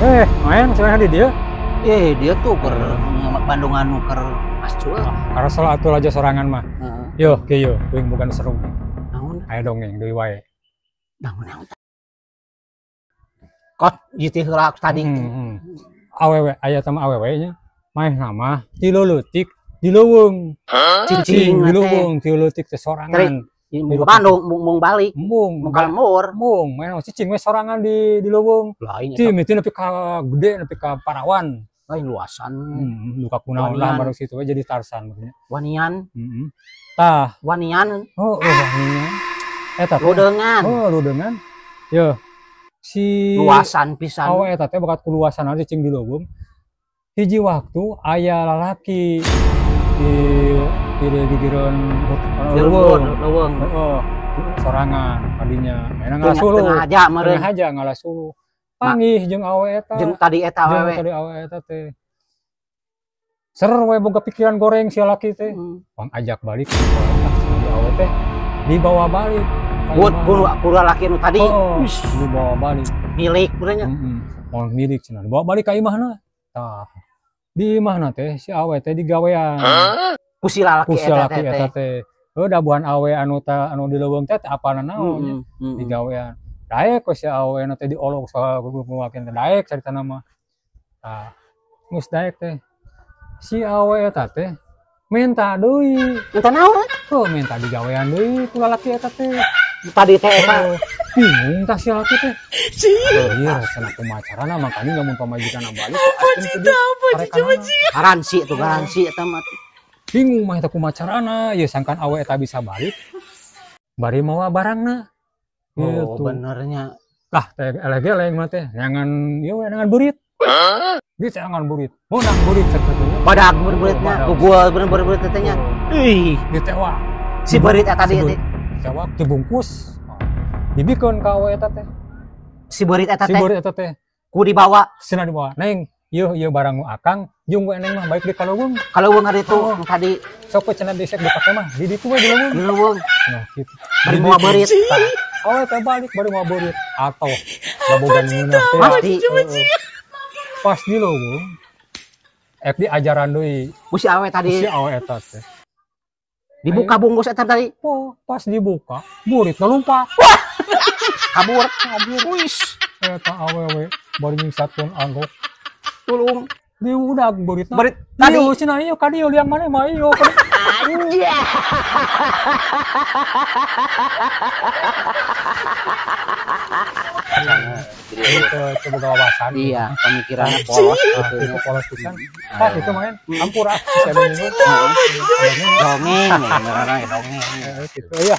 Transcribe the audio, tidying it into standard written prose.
Main sebenarnya di dia. Dia tuh ke Bandungan nuker ascul. Karena salah atuh aja sorangan mah. Yo, kieu, kuing bukan seru. Naon? Aya dongeng deui wae. Naon. Kot ieu heula tadi. Awewe aya tama awewe nya. Maeh nama ti leutik di leuweung. Cicing di leuweung, ti leutik teh sorangan. Di Bandung mung balik. Mung Mur. Mung, main cicing we sorangan di leuweung. Lain Ti meuti nepi ka gede nepi ka Parawan. Lain luasan. Luka kunaon lah baru situ we jadi Tarsan maksudnya. Wanian. Tah, Wanian. Wanian. Eta Ludeungan. Ludeungan. Yo. Si Luasan pisan. Awe eta teh bakat kuluasan aja cing di leuweung. Hiji waktu aya lalaki di gigireun leuweung. Sorangan kadinya. Eta ngalasuluh. Tengah aja meureun. Tengah aja ngalasuluh. Panggih jeung awe eta. Jeung tadi eta awewe. Tadi awe eta teh. Ser we boga pikiran goreng si laki teh. Pang ajak balik si awe teh dibawa balik. Kudu laki nu tadi. Dibawa balik. Milik benernya. Mau milik cenah. Dibawa balik ka imahna. Tah. Di imahna teh si awe teh digawean. Ku si lalaki eta teh. Dabuhan awe anu di leuweung teh apana naon digawean. Daek we si awe na teh diolok saha nguakeun teh daek carita nama. Tah. Geus daek teh. Si awe eta teh minta deui. Minta naon? Minta digawean deui ku lalaki eta teh. Tadi teh eta bingung tah si lalaki teh. Iya, cenah kumacarana makanya lamun pamajikan balik askeun teh garansi tuh garansi eta mah. Bingung mah eta kumacarana, ye sangkan awe eta bisa balik. Bari mawa barangna. Oh, benernya. Lah teh eleh-eleh mah teh, nyangan ieu we nyangan burit. Dia jangan burit. Nang burit ceritanya. Badak buritnya, gua bener-bener teh nya. Ih, ditewa. Si burit eta tadi teh. Tewa dibungkus. Dibikeun ka awe eta teh. Si burit eta teh. Ku dibawa. Cenah dibawa. Neng, ieu barang nu akang, jeung we neng mah baik di kaleuweung. Kaleuweung ada itu tadi. Sok we cenah disek dipake mah. Di ditu we di leuweung. Di leuweung. Nah, kitu. Bari moal beurit. Awe teh balik bari moal beurit. Atoh. Gabogan ngeunah teh. Pasti. Pas di leuweung. Ek diajaran deui. Ku si awe tadi. Si awe eta teh. Dibuka bungkus eta tadi. Pas dibuka, burit ngelumpat. Kabur. Wis. Eta awewe bari nyingsakeun anggok. Tulung. Di udag burit. Burit tadi. Ieu cenah ieu ka dieu liang maneh mah ieu. Anjay. Itu coba wawasan. Iya, pemikirannya polos gitu. Itu polos pisan. Tah itu main ampura. Dongeng, dongeng. Gitu ya.